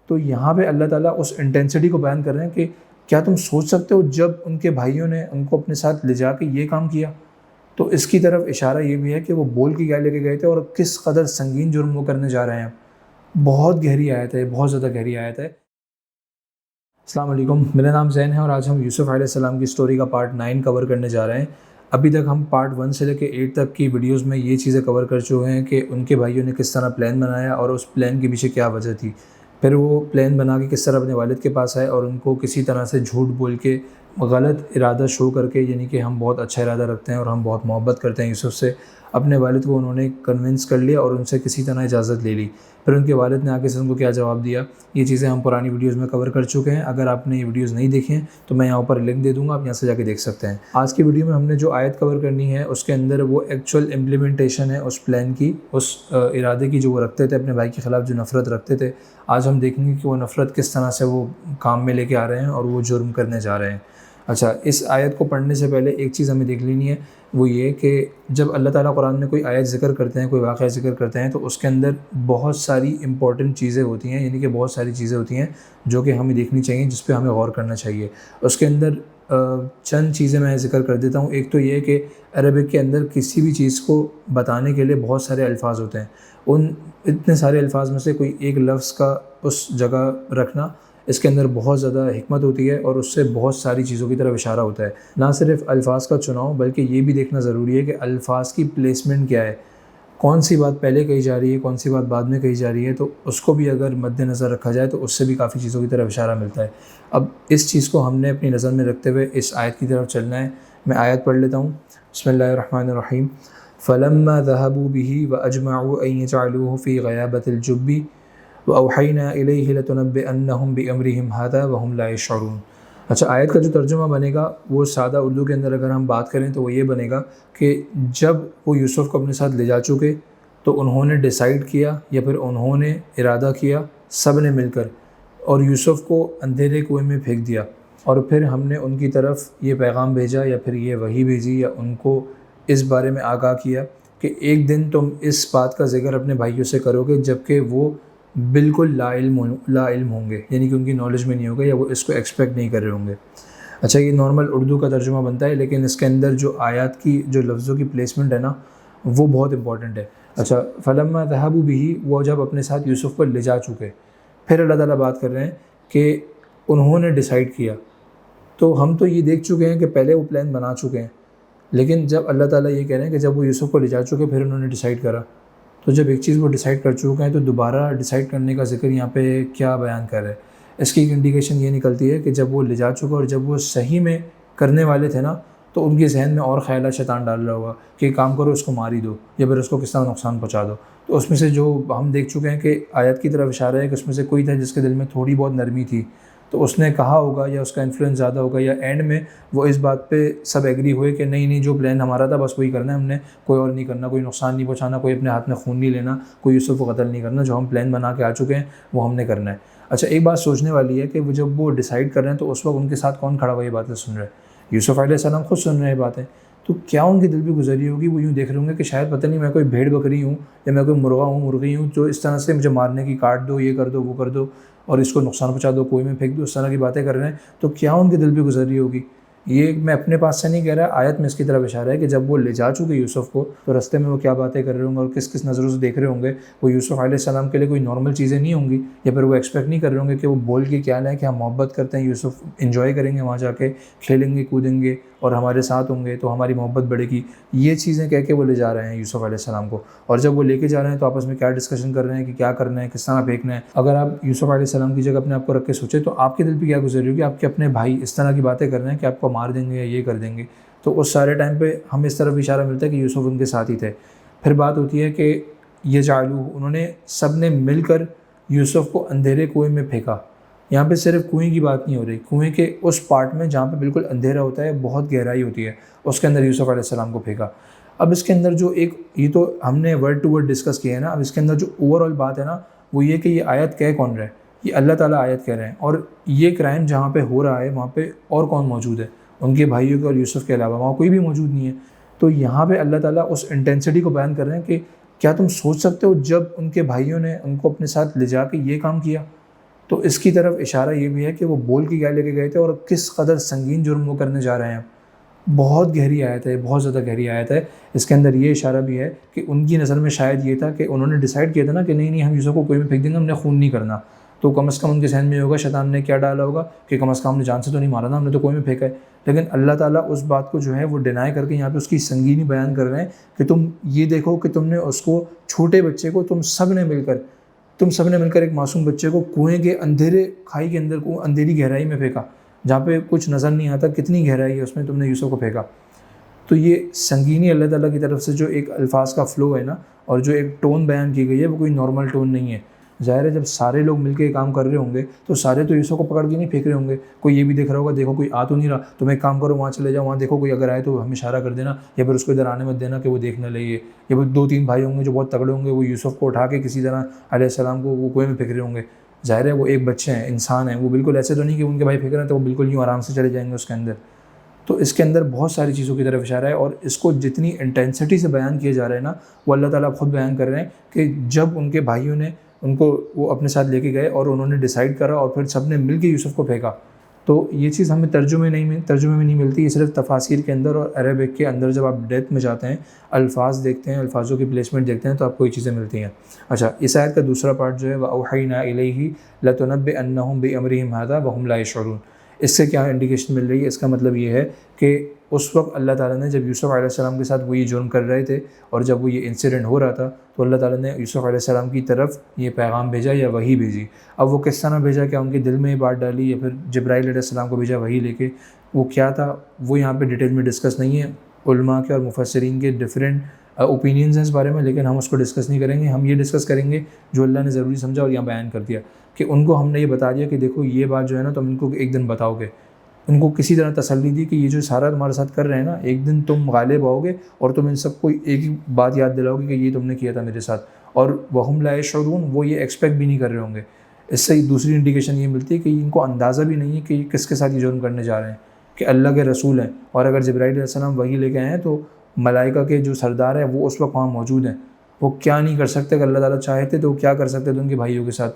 تو یہاں پہ اللہ تعالیٰ اس انٹینسٹی کو بیان کر رہے ہیں کہ کیا تم سوچ سکتے ہو جب ان کے بھائیوں نے ان کو اپنے ساتھ لے جا کے یہ کام کیا. تو اس کی طرف اشارہ یہ بھی ہے کہ وہ بول کے کیا لے کے گئے تھے اور کس قدر سنگین جرم وہ کرنے جا رہے ہیں. بہت گہری آیت ہے, بہت زیادہ گہری آیت ہے. السلام علیکم, میرا نام زین ہے اور آج ہم یوسف علیہ السلام کی سٹوری کا پارٹ 9 کور کرنے جا رہے ہیں. ابھی تک ہم پارٹ 1 سے لے کے 8 تک کی ویڈیوز میں یہ چیزیں کور کر چکے ہیں کہ ان کے بھائیوں نے کس طرح پلان بنایا اور اس پلان کے پیچھے کیا وجہ تھی. پھر وہ پلان بنا کے کس طرح اپنے والد کے پاس آئے اور ان کو کسی طرح سے جھوٹ بول کے غلط ارادہ شو کر کے, یعنی کہ ہم بہت اچھا ارادہ رکھتے ہیں اور ہم بہت محبت کرتے ہیں یوسف سے, اپنے والد کو انہوں نے کنونس کر لیا اور ان سے کسی طرح اجازت لے لی. پھر ان کے والد نے آگے سے ان کو کیا جواب دیا, یہ چیزیں ہم پرانی ویڈیوز میں کور کر چکے ہیں. اگر آپ نے یہ ویڈیوز نہیں دیکھیں ہیں تو میں یہاں پر لنک دے دوں گا, آپ یہاں سے جا کے دیکھ سکتے ہیں. آج کی ویڈیو میں ہم نے جو آیت کور کرنی ہے اس کے اندر وہ ایکچوئل امپلیمنٹیشن ہے اس پلان کی, اس ارادے کی جو وہ رکھتے تھے اپنے بھائی کے خلاف, جو نفرت رکھتے تھے. آج ہم دیکھیں گے کہ وہ نفرت کس طرح سے وہ کام میں لے کے آ رہے ہیں اور وہ جرم کرنے جا رہے ہیں. اچھا, اس آیت کو پڑھنے سے پہلے ایک چیز ہمیں دیکھ لینی ہے, وہ یہ کہ جب اللہ تعالیٰ قرآن میں کوئی آیت ذکر کرتے ہیں, کوئی واقعہ ذکر کرتے ہیں, تو اس کے اندر بہت ساری امپورٹنٹ چیزیں ہوتی ہیں, یعنی کہ بہت ساری چیزیں ہوتی ہیں جو کہ ہمیں دیکھنی چاہیے, جس پہ ہمیں غور کرنا چاہیے. اس کے اندر چند چیزیں میں ذکر کر دیتا ہوں. ایک تو یہ کہ عربک کے اندر کسی بھی چیز کو بتانے کے لیے بہت سارے الفاظ ہوتے ہیں. ان اتنے سارے الفاظ میں سے کوئی ایک لفظ کا اس جگہ رکھنا, اس کے اندر بہت زیادہ حکمت ہوتی ہے اور اس سے بہت ساری چیزوں کی طرف اشارہ ہوتا ہے. نہ صرف الفاظ کا چناؤ, بلکہ یہ بھی دیکھنا ضروری ہے کہ الفاظ کی پلیسمنٹ کیا ہے, کون سی بات پہلے کہی جا رہی ہے, کون سی بات بعد میں کہی جا رہی ہے. تو اس کو بھی اگر مد نظر رکھا جائے تو اس سے بھی کافی چیزوں کی طرف اشارہ ملتا ہے. اب اس چیز کو ہم نے اپنی نظر میں رکھتے ہوئے اس آیت کی طرف چلنا ہے. میں آیت پڑھ لیتا ہوں. بسم اللہ الرحمن الرحیم. فلما ذهبوا به واجمعوا ان يجعلوه في غيابة الجب وأوحينا إليه لتنبئنهم بأمرهم هذا وهم لا يشعرون. اچھا, آیت کا جو ترجمہ بنے گا وہ سادہ اردو کے اندر اگر ہم بات کریں تو وہ یہ بنے گا کہ جب وہ یوسف کو اپنے ساتھ لے جا چکے تو انہوں نے ڈیسائیڈ کیا یا پھر انہوں نے ارادہ کیا سب نے مل کر, اور یوسف کو اندھیرے کنویں میں پھینک دیا. اور پھر ہم نے ان کی طرف یہ پیغام بھیجا یا پھر یہ وحی بھیجی یا ان کو اس بارے میں آگاہ کیا کہ ایک دن تم اس بات کا ذکر اپنے بھائیوں سے کرو گے جب کہ وہ بالکل لا علم ہوں گے, یعنی کہ ان کی نالج میں نہیں ہوگا یا وہ اس کو ایکسپیکٹ نہیں کر رہے ہوں گے. اچھا, یہ نارمل اردو کا ترجمہ بنتا ہے, لیکن اس کے اندر جو آیات کی جو لفظوں کی پلیسمنٹ ہے نا, وہ بہت امپورٹنٹ ہے. اچھا, فلما ذهبوا به, وہ جب اپنے ساتھ یوسف کو لے جا چکے. پھر اللہ تعالیٰ بات کر رہے ہیں کہ انہوں نے ڈیسائیڈ کیا. تو ہم تو یہ دیکھ چکے ہیں کہ پہلے وہ پلان بنا چکے ہیں, لیکن جب اللہ تعالیٰ یہ کہہ رہے ہیں کہ جب وہ یوسف کو لے جا چکے پھر انہوں نے ڈیسائیڈ کرا, تو جب ایک چیز وہ ڈیسائیڈ کر چکے ہیں تو دوبارہ ڈیسائیڈ کرنے کا ذکر یہاں پہ کیا بیان کر رہے ہیں. اس کی ایک انڈیکیشن یہ نکلتی ہے کہ جب وہ لے جا چکے اور جب وہ صحیح میں کرنے والے تھے نا, تو ان کے ذہن میں اور خیالات شیطان ڈال رہا ہوگا کہ کام کرو, اس کو مار ہی دو یا پھر اس کو کس طرح نقصان پہنچا دو. تو اس میں سے جو ہم دیکھ چکے ہیں کہ آیت کی طرف اشارہ ہے کہ اس میں سے کوئی تھا جس کے دل میں تھوڑی بہت نرمی تھی, تو اس نے کہا ہوگا یا اس کا انفلوئنس زیادہ ہوگا, یا اینڈ میں وہ اس بات پہ سب ایگری ہوئے کہ نہیں جو پلان ہمارا تھا بس وہی کرنا ہے, ہم نے کوئی اور نہیں کرنا, کوئی نقصان نہیں پہنچانا, کوئی اپنے ہاتھ میں خون نہیں لینا, کوئی یوسف کو قتل نہیں کرنا. جو ہم پلان بنا کے آ چکے ہیں وہ ہم نے کرنا ہے. اچھا, ایک بات سوچنے والی ہے کہ وہ جب وہ ڈیسائیڈ کر رہے ہیں تو اس وقت ان کے ساتھ کون کھڑا ہوا یہ باتیں سن رہے ہیں؟ یوسف علیہ السلام خود سن رہے ہیں باتیں. تو کیا ان کے دل پہ گزری ہوگی؟ وہ یوں دیکھ رہے ہوں گے کہ شاید پتہ نہیں میں کوئی بھیڑ بکری ہوں یا میں کوئی مرغی ہوں جو اس طرح سے مجھے مارنے کی, کاٹ دو, یہ کر دو, وہ کر دو, اور اس کو نقصان پہنچا دو, کوئی میں پھینک دو, اس طرح کی باتیں کر رہے ہیں. تو کیا ان کے دل پہ گزری ہوگی؟ یہ میں اپنے پاس سے نہیں کہہ رہا, آیت میں اس کی طرف اشارہ ہے کہ جب وہ لے جا چکے یوسف کو تو رستے میں وہ کیا باتیں کر رہے ہوں گے اور کس کس نظروں سے دیکھ رہے ہوں گے. وہ یوسف علیہ السلام کے لیے کوئی نارمل چیزیں نہیں ہوں گی, یا پھر وہ ایکسپیکٹ نہیں کر رہے ہوں گے کہ وہ بول کے کیا لائیں کہ ہم محبت کرتے ہیں, یوسف انجوائے کریں گے وہاں جا کے, کھیلیں گے, کودیں گے اور ہمارے ساتھ ہوں گے تو ہماری محبت بڑھے گی. یہ چیزیں کہہ کے وہ لے جا رہے ہیں یوسف علیہ السلام کو. اور جب وہ لے کے جا رہے ہیں تو آپس میں کیا ڈسکشن کر رہے ہیں کہ کیا کرنا ہے, کس طرح پھینکنا ہے. اگر آپ یوسف علیہ السلام کی جگہ اپنے آپ کو رکھ کے سوچیں تو آپ کے دل پہ کیا گزری ہوگی؟ آپ کے اپنے بھائی اس طرح کی باتیں کر رہے ہیں کہ آپ کو مار دیں گے یا یہ کر دیں گے. تو اس سارے ٹائم پہ ہم اس طرف اشارہ ملتا ہے کہ یوسف ان کے ساتھ ہی تھے. پھر بات ہوتی ہے کہ یہ جعلوہ, انہوں نے سب نے مل کر یوسف کو اندھیرے کنویں میں پھینکا. یہاں پہ صرف کنویں کی بات نہیں ہو رہی, کنویں کے اس پارٹ میں جہاں پہ بالکل اندھیرا ہوتا ہے, بہت گہرائی ہوتی ہے, اس کے اندر یوسف علیہ السلام کو پھینکا. اب اس کے اندر جو یہ تو ہم نے ورڈ ٹو ورڈ ڈسکس کیا ہے نا, اب اس کے اندر جو اوور آل بات ہے نا وہ یہ کہ یہ آیت کہہ کون رہا ہے؟ یہ اللہ تعالیٰ آیت کہہ رہے ہیں. اور یہ کرائم جہاں پہ ہو رہا ہے وہاں پہ اور کون موجود ہے؟ ان کے بھائیوں کے اور یوسف کے علاوہ وہاں کوئی بھی موجود نہیں ہے. تو یہاں پہ اللہ تعالیٰ اس انٹینسٹی کو بیان کر رہے ہیں کہ کیا تم سوچ سکتے ہو جب ان کے بھائیوں نے ان کو اپنے ساتھ لے جا کے یہ کام کیا. تو اس کی طرف اشارہ یہ بھی ہے کہ وہ بول کے کیا لے کے گئے تھے اور کس قدر سنگین جرم وہ کرنے جا رہے ہیں. بہت گہری آیت ہے، بہت زیادہ گہری آیت ہے. اس کے اندر یہ اشارہ بھی ہے کہ ان کی نظر میں شاید یہ تھا کہ انہوں نے ڈیسائیڈ کیا تھا نا کہ نہیں ہم یوسف کو کوئی میں پھینک دیں گے، ہم نے خون نہیں کرنا. تو کم از کم ان کے ذہن میں ہوگا، شیطان نے کیا ڈالا ہوگا کہ کم از کم ہم نے جان سے تو نہیں مارا نا، ہم نے تو کوئی میں پھینکا ہے. لیکن اللہ تعالیٰ اس بات کو جو ہے وہ ڈینائی کر کے یہاں پہ اس کی سنگینی بیان کر رہے ہیں کہ تم یہ دیکھو کہ تم نے اس کو، چھوٹے بچے کو، تم سب نے مل کر ایک معصوم بچے کو کنویں کے اندھیرے کھائی کے اندر، اندھیری گہرائی میں پھینکا جہاں پہ کچھ نظر نہیں آتا کتنی گہرائی ہے اس میں، تم نے یوسف کو پھینکا. تو یہ سنگینی اللہ تعالیٰ کی طرف سے جو ایک الفاظ کا فلو ہے نا، اور جو ایک ٹون بیان کی گئی ہے، وہ کوئی نارمل ٹون نہیں ہے. ظاہر ہے جب سارے لوگ مل کے یہ کام کر رہے ہوں گے تو سارے تو یوسف کو پکڑ کے نہیں پھینک رہے ہوں گے. کوئی یہ بھی دیکھ رہا ہوگا، دیکھو کوئی آ تو نہیں رہا، تم ایک کام کرو وہاں چلے جاؤ، وہاں دیکھو کوئی اگر آئے تو ہمیں اشارہ کر دینا، یا پھر اس کو ادھر آنے مت دینا کہ وہ دیکھ نہ لے. یا پھر 2-3 بھائی ہوں گے جو بہت تگڑے ہوں گے، وہ یوسف کو اٹھا کے کسی طرح علیہ السلام کو وہ کنویں میں پھینک رہے ہوں گے. ظاہر ہے وہ ایک بچے ہیں، انسان ہیں، وہ بالکل ایسے تو نہیں کہ ان کے بھائی پھینک رہے ہیں تو وہ بالکل یوں آرام سے چلے جائیں گے اس کے اندر. تو اس کے اندر بہت ساری چیزوں کی طرف اشارہ ہے، اور اس کو جتنی انٹینسٹی سے بیان کیا جا رہا ہے نا، وہ اللہ تعالیٰ خود بیان کر رہے ہیں کہ جب ان کے بھائیوں نے ان کو وہ اپنے ساتھ لے کے گئے اور انہوں نے ڈیسائیڈ کرا اور پھر سب نے مل کے یوسف کو پھینکا. تو یہ چیز ہمیں ترجمے میں نہیں ملتی، یہ صرف تفاسیر کے اندر اور عربک کے اندر جب آپ ڈیپتھ میں جاتے ہیں، الفاظ دیکھتے ہیں، الفاظوں کی پلیسمنٹ دیکھتے ہیں تو آپ کو یہ چیزیں ملتی ہیں. اچھا، اس آیت کا دوسرا پارٹ جو ہے وَأَوْحَيْنَا إِلَيْهِ لَتُنَبِّئَنَّهُم بِأَمْرِهِمْ هَذَا وَهُمْ لَا يَشْعُرُونَ. اس سے کیا انڈیکیشن مل رہی ہے؟ اس کا مطلب یہ ہے کہ اس وقت اللہ تعالیٰ نے جب یوسف علیہ السلام کے ساتھ وہ یہ جرم کر رہے تھے اور جب وہ یہ انسیڈنٹ ہو رہا تھا تو اللہ تعالیٰ نے یوسف علیہ السلام کی طرف یہ پیغام بھیجا یا وحی بھیجی. اب وہ کس طرح بھیجا، کیا ان کے دل میں یہ بات ڈالی یا پھر جبرائیل علیہ السلام کو بھیجا وحی لے کے، وہ کیا تھا وہ یہاں پہ ڈیٹیل میں ڈسکس نہیں ہے. علماء کے اور مفسرین کے ڈفرینٹ اوپینینز ہیں اس بارے میں، لیکن ہم اس کو ڈسکس نہیں کریں گے. ہم یہ ڈسکس کریں گے جو اللہ نے ضروری سمجھا اور یہاں بیان کر دیا کہ ان کو ہم نے یہ بتا دیا کہ دیکھو یہ بات جو ہے نا تم ان کو ایک دن بتاؤ گے. ان کو کسی طرح تسلی دی کہ یہ جو سارا تمہارے ساتھ کر رہے ہیں نا، ایک دن تم غالب آؤ گے اور تم ان سب کو ایک ہی بات یاد دلاؤ گے کہ یہ تم نے کیا تھا میرے ساتھ. اور وَهُمْ لَا يَشْعُرُونَ، وہ یہ ایکسپیکٹ بھی نہیں کر رہے ہوں گے. اس سے دوسری انڈیکیشن یہ ملتی ہے کہ ان کو اندازہ بھی نہیں ہے کہ یہ کس کے ساتھ یہ جرم کرنے جا رہے ہیں، کہ اللہ کے رسول ہیں. اور اگر جبرائیل علیہ السلام وحی لے کے آئے ہیں تو ملائکہ کے جو سردار ہیں وہ اس وقت وہاں موجود ہیں. وہ کیا نہیں کر سکتے، اگر اللہ تعالیٰ چاہتے تو وہ کیا کر سکتے تھے ان کے بھائیوں کے ساتھ.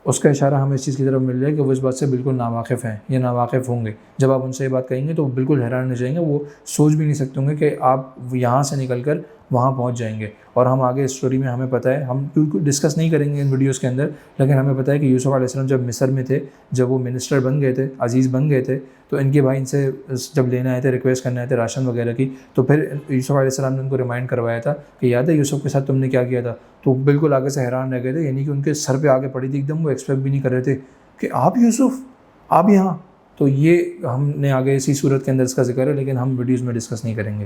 اس کا اشارہ ہمیں اس چیز کی طرف مل رہا ہے کہ وہ اس بات سے بالکل ناواقف ہیں یا ناواقف ہوں گے. جب آپ ان سے یہ بات کہیں گے تو وہ بالکل حیران ہو جائیں گے، وہ سوچ بھی نہیں سکتے ہوں گے کہ آپ یہاں سے نکل کر وہاں پہنچ جائیں گے. اور ہم آگے اسٹوری میں ہمیں پتہ ہے، ہم بالکل ڈسکس نہیں کریں گے ان ویڈیوز کے اندر، لیکن ہمیں پتہ ہے کہ یوسف علیہ السلام جب مصر میں تھے، جب وہ منسٹر بن گئے تھے، عزیز بن گئے تھے، تو ان کے بھائی ان سے جب لینے آئے تھے، ریکویسٹ کرنے آئے تھے راشن وغیرہ کی، تو پھر یوسف علیہ السلام نے ان کو ریمائنڈ کروایا تھا کہ یاد ہے یوسف کے ساتھ تم نے کیا کیا تھا. تو بالکل آگے سے حیران رہ گئے تھے، یعنی کہ ان کے سر پہ آگے پڑی تھی ایک دم، وہ ایکسپیکٹ بھی نہیں کر رہے تھے کہ آپ یوسف، آپ یہاں. تو یہ ہم نے آگے اسی صورت کے اندر اس کا ذکر ہے، لیکن ہم ویڈیوز میں ڈسکس نہیں کریں گے.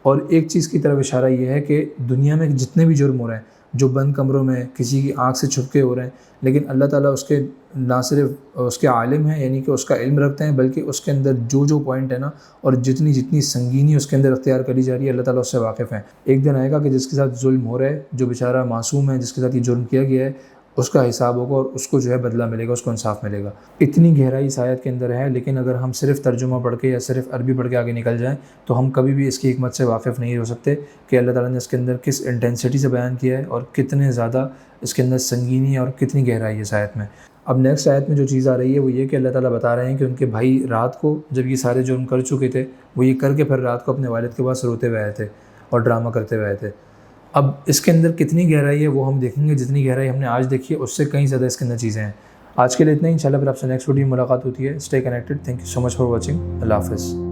اور ایک چیز کی طرف اشارہ یہ ہے کہ دنیا میں جتنے بھی جرم ہو رہے ہیں، جو بند کمروں میں کسی کی آنکھ سے چھپ کے ہو رہے ہیں، لیکن اللہ تعالیٰ اس کے نہ صرف اس کے عالم ہیں، یعنی کہ اس کا علم رکھتے ہیں، بلکہ اس کے اندر جو پوائنٹ ہے نا، اور جتنی سنگینی اس کے اندر اختیار کری جا رہی ہے، اللہ تعالیٰ اس سے واقف ہیں. ایک دن آئے گا کہ جس کے ساتھ ظلم ہو رہا ہے، جو بیچارہ معصوم ہے، جس کے ساتھ یہ جرم کیا گیا ہے، اس کا حساب ہوگا اور اس کو جو ہے بدلہ ملے گا، اس کو انصاف ملے گا. اتنی گہرائی اس آیت کے اندر ہے، لیکن اگر ہم صرف ترجمہ پڑھ کے یا صرف عربی پڑھ کے آگے نکل جائیں تو ہم کبھی بھی اس کی حکمت سے واقف نہیں ہو سکتے کہ اللہ تعالیٰ نے اس کے اندر کس انٹینسٹی سے بیان کیا ہے اور کتنے زیادہ اس کے اندر سنگینی اور کتنی گہرائی ہے اس آیت میں. اب نیکسٹ آیت میں جو چیز آ رہی ہے وہ یہ کہ اللہ تعالیٰ بتا رہے ہیں کہ ان کے بھائی رات کو جب یہ سارے جرم کر چکے تھے، وہ یہ کر کے پھر رات کو اپنے والد کے پاس روتے ہوئے آئے تھے اور ڈرامہ کرتے ہوئے آئے تھے. اب اس کے اندر کتنی گہرائی ہے وہ ہم دیکھیں گے. جتنی گہرائی ہم نے آج دیکھی ہے اس سے کہیں زیادہ اس کے اندر چیزیں ہیں. آج کے لیے اتنا ہی، انشاءاللہ پھر آپ سے نیکسٹ ویڈیو میں ملاقات ہوتی ہے. Stay connected. Thank you so much for watching. اللہ حافظ.